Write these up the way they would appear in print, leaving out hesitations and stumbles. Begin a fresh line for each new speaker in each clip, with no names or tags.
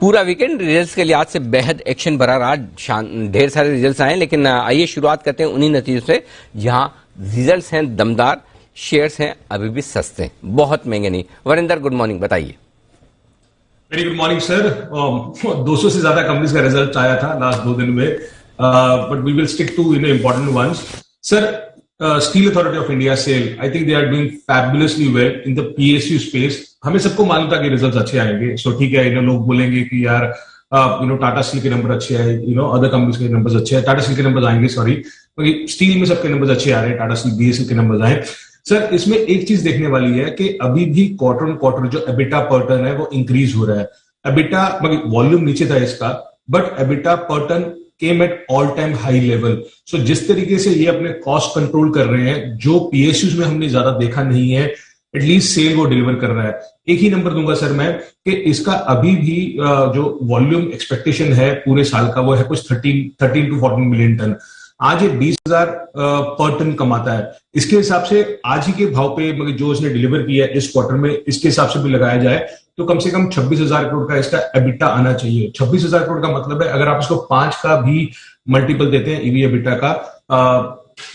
पूरा weekend results के लिहाज से बेहद एक्शन भरा रहा। ढेर सारे रिजल्ट्स आए, लेकिन आइए शुरुआत करते हैं उन्हीं नतीजों से जहां रिजल्ट्स हैं दमदार, शेयर्स हैं अभी भी सस्ते, बहुत महंगे नहीं। वरिंदर, गुड मॉर्निंग, बताइए।
Very good morning sir. 200 से ज्यादा कंपनीज का रिजल्ट आया था लास्ट 2 दिन में, but we will stick to important ones. Sir, steel authority of India SAIL, I think they are doing fabulously well in the PSU space. हमें सबको मालूम था कि रिजल्ट्स अच्छे आएंगे, सो ठीक है, लोग बोलेंगे कि यार टाटा स्टील के नंबर अच्छे आए, अदर कंपनीज के नंबर अच्छे आए, टाटा स्टील के नंबर आएंगे, सॉरी, स्टील में सबके नंबर अच्छे आ रहे हैं, टाटा स्टील बीएसएल के नंबर आए। सर, इसमें एक चीज देखने वाली है कि अभी भी क्वार्टर ऑन क्वार्टर जो एबिटा पर टन है वो इंक्रीज हो रहा है। एबिटा वॉल्यूम नीचे था इसका, but EBITDA per ton came at all time high level. So जिस तरीके से ये अपने कॉस्ट कंट्रोल कर रहे हैं, जो पीएसयूज में हमने ज्यादा देखा नहीं है, एटलीस्ट सेल वो डिलीवर कर रहा है। एक ही नंबर दूंगा सर मैं कि इसका अभी भी जो वॉल्यूम एक्सपेक्टेशन है पूरे साल का वो है कुछ 13 to 14 मिलियन टन। आज ये 20,000 पर टन कमाता है। इसके हिसाब से आज ही के भाव पे जो इसने डिलीवर किया है इस क्वार्टर में, इसके हिसाब से भी लगाया जाए तो कम से कम 26,000 करोड़ का इसका एबिटा आना चाहिए। 26,000 करोड़ का मतलब है अगर आप इसको 5 का भी मल्टीपल देते हैं ईवी एबिटा का,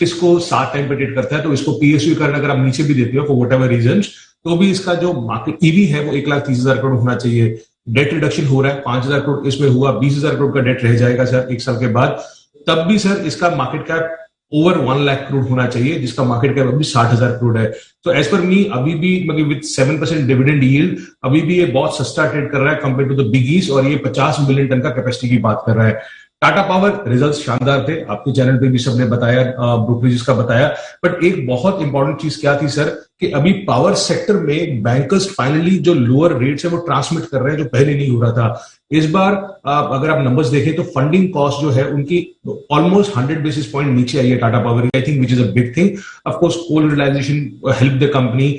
इसको 7 टाइम पे ट्रेड करता है, तो इसको पीएसयू करना अगर आप नीचे भी देते हो फॉर व्हाटएवर रीजंस, तो भी इसका जो मार्केट ईवी है वो 1,30,000 करोड़ होना चाहिए। डेट रिडक्शन हो रहा है, 5,000 करोड़ इसमें हुआ, 20,000 करोड़ का डेट रह जाएगा सर 1 साल के बाद। तब भी सर इसका market cap over 1 lakh crore होना चाहिए, जिसका मार्केट कैप अभी 60,000 करोड़ है। तो एज पर मी अभी भी विद 7% डिविडेंड यील्ड अभी भी ये बहुत सस्ता ट्रेड कर रहा है कंपेयर टू द बिगीज, और ये 50 मिलियन टन का कैपेसिटी की बात कर रहा है। टाटा पावर रिजल्ट्स शानदार थे, आपके चैनल पे भी सबने बताया, ब्रोकरेजेस का बताया, बट एक बहुत इंपॉर्टेंट चीज क्या थी सर कि अभी पावर सेक्टर में बैंकर्स फाइनली जो लोअर रेट्स है वो ट्रांसमिट कर रहे हैं, जो पहले नहीं हो रहा था। इस बार अगर आप नंबर्स देखें तो फंडिंग कॉस्ट जो है उनकी ऑलमोस्ट 100 बेसिस पॉइंट नीचे आई है Tata Power, I think which is a big thing. Of course coal realization help the company,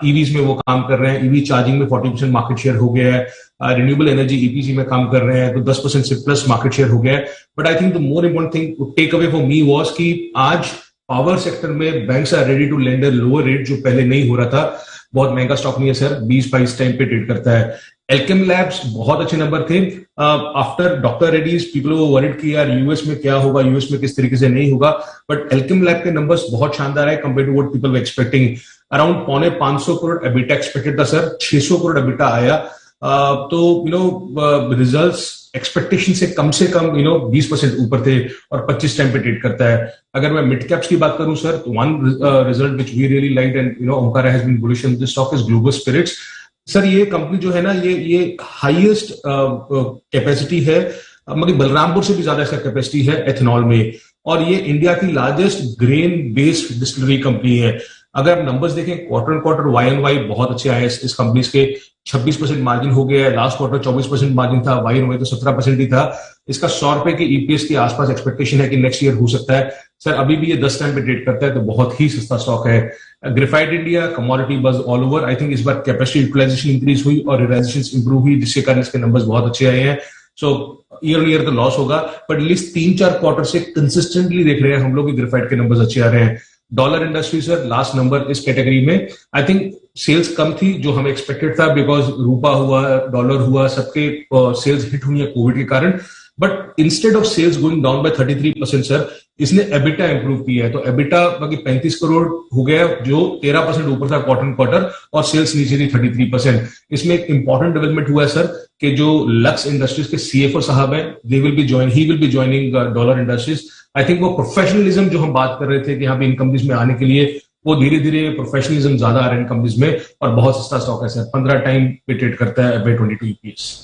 EVs में वो काम कर रहे हैं, ईवी चार्जिंग में 40% मार्केट शेयर हो गया है, रिन्यूएबल एनर्जी ईपीसी में काम कर रहे हैं तो 10% से प्लस मार्केट शेयर हो गया है। But I think the more important thing take away for me was कि आज पावर सेक्टर में banks are ready to lend lower rate, जो पहले नहीं हो रहा था। बहुत महंगा स्टॉक नहीं है सर, 20-22 टाइम पे ट्रेड करता है। एल्केम लैब्स बहुत अच्छे नंबर थे। आफ्टर डॉक्टर रेड्डीज पीपल वो वरीड कि यार यूएस में क्या होगा, यूएस में किस तरीके से नहीं होगा, बट एल्केम लैब के नंबर्स बहुत शानदार है compare to what people were expecting. Around 550 crore EBITDA expected था सर, 600 करोड़ एबिटा आया। तो रिजल्ट्स एक्सपेक्टेशन से कम 20% ऊपर थे और 25 टाइम पे ट्रेड करता है। अगर मैं मिड कैप्स की बात करूं सर, तो one result which we really liked and Omkara has been bullish in this stock is global spirits. Sir, ये कंपनी जो है ना, ये हाईएस्ट कैपेसिटी है, मगर बलरामपुर से भी ज्यादा इसका कैपेसिटी है एथेनॉल में, और ये इंडिया की largest grain based distillery company है। अगर आप नंबर्स देखें quarter on quarter Y on Y बहुत अच्छे आए इस कंपनीज के, 26% मार्जिन हो गया है, लास्ट क्वार्टर 24% मार्जिन था, वाई एन वाई तो 17% ही था। इसका 100 रुपए के ईपीएस के आसपास एक्सपेक्टेशन है कि नेक्स्ट ईयर हो सकता है। सर, अभी भी ये 10 टाइम पे ट्रेड करता है, तो बहुत ही सस्ता स्टॉक है। ग्रेफाइट इंडिया कमोडिटी बज ऑल ओवर, आई थिंक इस बार कैपेसिटी यूटिलाइजेशन इंक्रीज हुई और रियलाइजेशन इंप्रूव हुई, जिसके कारण इसके नंबर्स बहुत अच्छे आए हैं। सो ईयर ऑन ईयर तो लॉस होगा, बट एटलीस्ट 3-4 क्वार्टर से कंसिस्टेंटली देख रहे हैं हम लोग, ग्रेफाइट के नंबर्स अच्छे आ रहे हैं। Dollar industry sir last number इस कैटेगरी में, आई थिंक सेल्स कम थी जो हमें एक्सपेक्टेड था, बिकॉज रूपा हुआ, डॉलर हुआ, सबके सेल्स हिट हुई है कोविड के कारण। But instead of sales going down by 33% sir, इसने एबिटा इंप्रूव किया है, तो एबिटा बाकी 35 करोड़ हो गया, जो 13% ऊपर था क्वार्टर क्वार्टर, और सेल्स नीचे थी 33%। इसमें एक इंपॉर्टेंट डेवलपमेंट हुआ है सर कि जो लक्स इंडस्ट्रीज के सीएफओ साहब हैं, he will be joining dollar industries. I think वो प्रोफेशनलिज्म जो हम बात कर रहे थे कि यहाँ पे इन कंपनीज में आने के लिए, वो धीरे धीरे प्रोफेशनलिज्म ज्यादा आ रहे हैं इन कंपनीज में, और बहुत सस्ता स्टॉक है सर, 15 टाइम पे ट्रेड करता है FY 22 ईपीएस।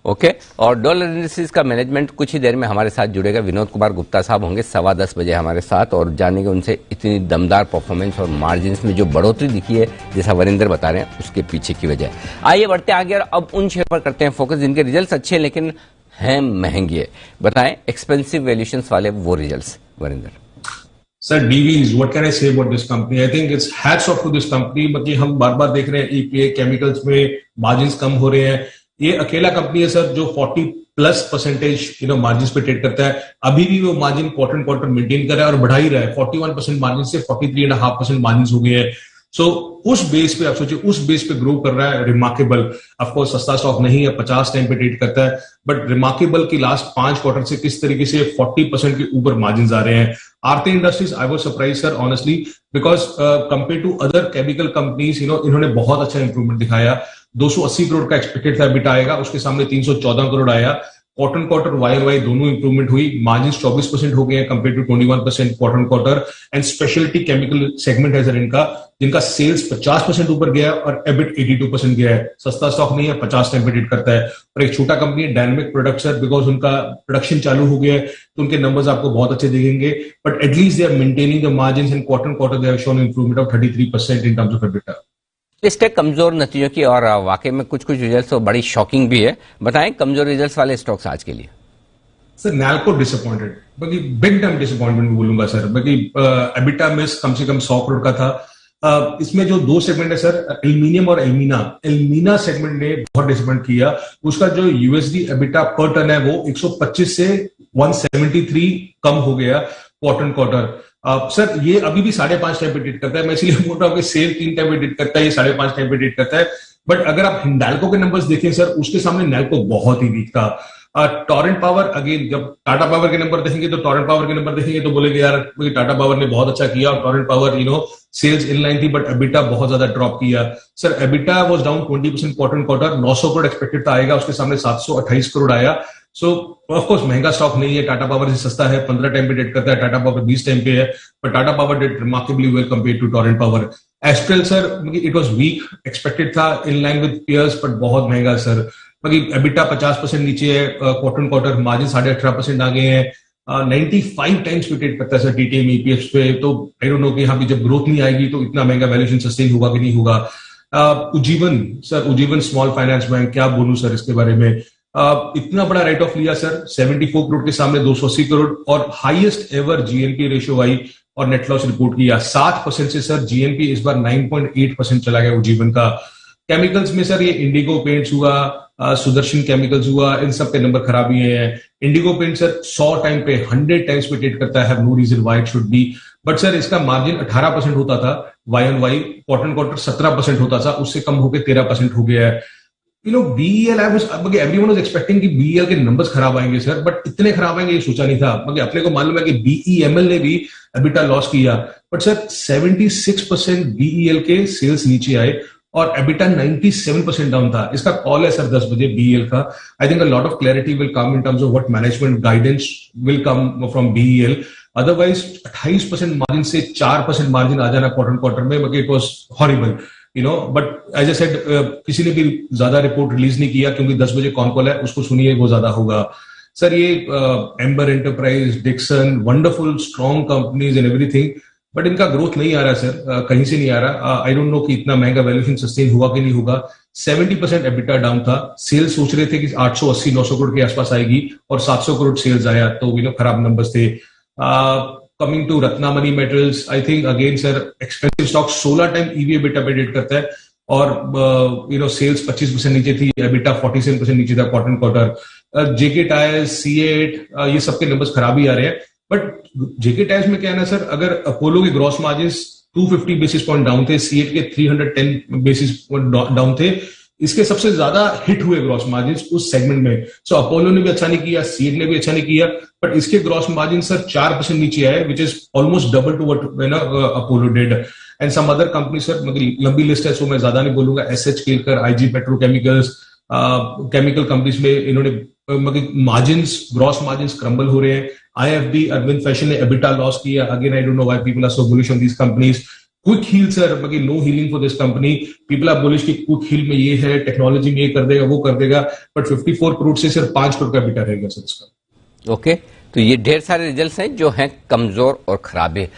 ओके, और डॉलर इंडस्ट्रीज का मैनेजमेंट कुछ ही देर में हमारे साथ जुड़ेगा। विनोद कुमार गुप्ता साहब होंगे 10:15 बजे हमारे साथ, और जानेंगे उनसे इतनी दमदार परफॉर्मेंस और मार्जिन्स में जो बढ़ोतरी दिखी है, जैसा वरिंदर बता रहे हैं, उसके पीछे की वजह। आइए बढ़ते आगे, और अब उन शेयर पर करते हैं फोकस जिनके रिजल्ट्स अच्छे हैं लेकिन हैं महंगे। बताएं एक्सपेंसिव वैल्यूएशंस वाले वो results, Varinder.
Sir, DVs, what can I say about this company? I think it's hats off to this company। बाकी हम बार बार देख रहे हैं EPA केमिकल्स में मार्जिन्स कम हो रहे हैं। ये अकेला कंपनी है सर जो 40+% मार्जिन पे ट्रेड करता है। अभी भी वो मार्जिन क्वार्टर क्वार्टर मेंटेन कर रहा है और बढ़ा ही रहा है। 41% मार्जिन से 43.5% मार्जिन हो गए हैं। सो उस बेस पे आप सोचिए, उस बेस पे ग्रो कर रहा है रिमार्केबल। ऑफकोर्स सस्ता स्टॉक नहीं है, 50 टाइम पे ट्रेड करता है, बट रिमार्केबल की लास्ट 5 क्वार्टर से किस तरीके से 40% के ऊपर मार्जिन आ रहे हैं। Aarti industries, I was surprise sir honestly, because compare to other chemical companies इन्होंने बहुत अच्छा इंप्रूवमेंट दिखाया। 280 करोड़ का एक्सपेक्टेड था एबिटा आएगा, उसके सामने 314 करोड़ आया। क्वार्टर क्वार्टर वाई दोनों इंप्रूवमेंट हुई। मार्जिन 24% हो गए हैं compare to 21% quarter quarter. And speciality chemical segment है सर इनका, जिनका सेल्स 50% ऊपर गया है और एबिट 82% गया है। सस्ता स्टॉक नहीं है, 50 टाइम पे ट्रेड करता है। और एक छोटा कंपनी है डायनेमिक प्रोडक्ट्स सर, बिकॉज उनका प्रोडक्शन चालू हो गया है तो उनके नंबर्स आपको बहुत अच्छे दिखेंगे, but at least they are maintaining the margin and quarter quarter they have shown improvement of 33% in terms of EBITDA.
List है कमजोर नतीजों की और वाकई में कुछ रिजल्ट्स तो बड़ी शॉकिंग भी है। बताएं कमजोर रिजल्ट्स वाले स्टॉक्स आज के लिए।
सर नैल्को डिसअपॉइंटेड, बाकी बिग टाइम डिसअपॉइंटमेंट बोलूंगा सर। बाकी एबिटा मिस कम से कम 100 करोड़ का था। इसमें जो दो सेगमेंट है सर, एल्यूमिनियम और एल्मीना सेगमेंट ने बहुत डिसअपॉइंट किया। उसका जो यूएसडी एबिटा पर टन है वो 125 से 173 कम हो गया क्वार्टर क्वार्टर। सर ये अभी भी 5.5 टाइम पे ट्रेड करता है। मैं इसलिए बोल रहा हूँ कि सेल 3 टाइम पे ट्रेड करता है, ये 5.5 टाइम पे ट्रेड करता है। बट अगर आप हिंडाल्को के नंबर्स देखें सर, उसके सामने नैल्को बहुत ही वीक था। टोरेंट पावर, अगेन जब टाटा पावर के नंबर देखेंगे तो टोरेंट पावर के नंबर देखेंगे तो बोलेंगे यार टाटा पावर ने बहुत अच्छा किया, और Torrent Power sales in line थी, बट एबिटा बहुत ज्यादा ड्रॉप किया। Sir EBITDA was down 20% quarter quarter. 900 crore expected था आएगा, उसके सामने 728 करोड़ आया। सो ऑफकोर्स महंगा स्टॉक नहीं है, टाटा पावर से सस्ता है, 15 टाइम पे ट्रेड करता है, टाटा पावर 20 टाइम पे है, but Tata power did remarkably well compare to Torrent power. Astral sir it was weak, expected था in line with peers, but बहुत महंगा सर। बाकी एबिटा 50% नीचे है क्वार्टर क्वार्टर, मार्जिन 18.5% आ गए हैं। 95 टाइम्स पे ट्रेड करता है सर टीटीएम ईपीएस पे। तो आई डोंट नो कि यहाँ पे जब ग्रोथ नहीं आएगी तो इतना महंगा वैल्यूएशन सस्टेन होगा कि नहीं होगा। उज्जीवन स्मॉल फाइनेंस बैंक, क्या बोलूं सर इसके बारे में। इतना बड़ा राइट ऑफ लिया सर, 74 करोड़ के सामने 280 करोड़, और हाईएस्ट एवर जीएनपी रेशियो आई और नेट लॉस रिपोर्ट किया 7% से सर जीएनपी इस बार 9.8% चला गया उज्जीवन का। केमिकल्स में सर ये इंडिगो पेंट्स हुआ, सुदर्शन केमिकल्स हुआ, इन सब के नंबर खराब ही हैं। इंडिगो पेंट सर 100 टाइम पे 100 टाइम्स पे ट्रेड करता है, no reason why it should be, but sir इसका मार्जिन 18% होता था Y on Y, quarter quarter 17% होता था, उससे कम होकर 13% हो गया है। BEL, everyone was expecting कि BEL के नंबर्स खराब आएंगे सर, बट इतने खराब आएंगे ये सोचा नहीं था। अपने को मालूम है कि BEML ने भी एबिटा लॉस किया, बट सर 76% BEL के सेल्स नीचे आए और एबिटा 97% डाउन था। इसका कॉल है सर 10 बजे BEL का। I think a lot of clarity will come in terms of what management guidance will come from BEL। Otherwise 28% margin से 4% मार्जिन आ जाना क्वार्टर क्वार्टर में, it was horrible but as a said किसी ने भी ज्यादा report release नहीं किया क्योंकि 10 बजे कॉन कॉल है, उसको सुनिए, वो ज्यादा होगा। सर ये Amber Enterprise, Dixon, wonderful strong companies and everything, but इनका ग्रोथ नहीं आ रहा सर, कहीं से नहीं आ रहा। आई डोंट नो कि इतना महंगा वैल्यूएशन सस्टेन हुआ कि नहीं होगा। 70% एबिटा डाउन था। सेल्स सोच रहे थे कि 880-900 करोड़ के आसपास आएगी और 700 करोड़ सेल्स आया, तो खराब नंबर्स थे। Coming to Ratnamani Metals, I think again sir expensive stock, 16 time EV EBITDA पे ट्रेड करता है और सेल्स 25% नीचे थी, EBITDA 47% नीचे था क्वार्टर क्वार्टर। जेके टायर्स, C8 ये सबके नंबर्स खराब ही आ रहे हैं, बट जेके टायर्स में क्या है ना सर, अगर अपोलो के gross margin 250 basis point down थे, C8 के 310 बेसिस पॉइंट डाउन थे, इसके सबसे ज्यादा हिट हुए ग्रॉस मार्जिन उस सेगमेंट में। सो अपोलो ने भी अच्छा नहीं किया, C8 ने भी अच्छा नहीं किया, बट इसके ग्रॉस मार्जिन सर 4% नीचे आए, which is almost double to what Apollo did. And some other company sir, लंबी लिस्ट है सो मैं ज्यादा नहीं बोलूंगा। SH Kelkar, IG petrochemicals, chemical companies में इन्होंने मार्जिन, ग्रॉस मार्जिन क्रम्बल हो रहे हैं। IFB, अरविंद फैशन ने एबिटा लॉस किया। Again I don't know why people are so bullish on these companies. Quick Heal sir, no healing for this company. People are bullish कि Quick Heal में ये है, technology में ये कर देगा, वो कर देगा, बट 54 करोड़ से सिर्फ 5 करोड़ का एबिटा रहेगा सर इसका।
ओके, तो ये ढेर सारे रिजल्ट्स हैं जो हैं कमजोर और खराब है।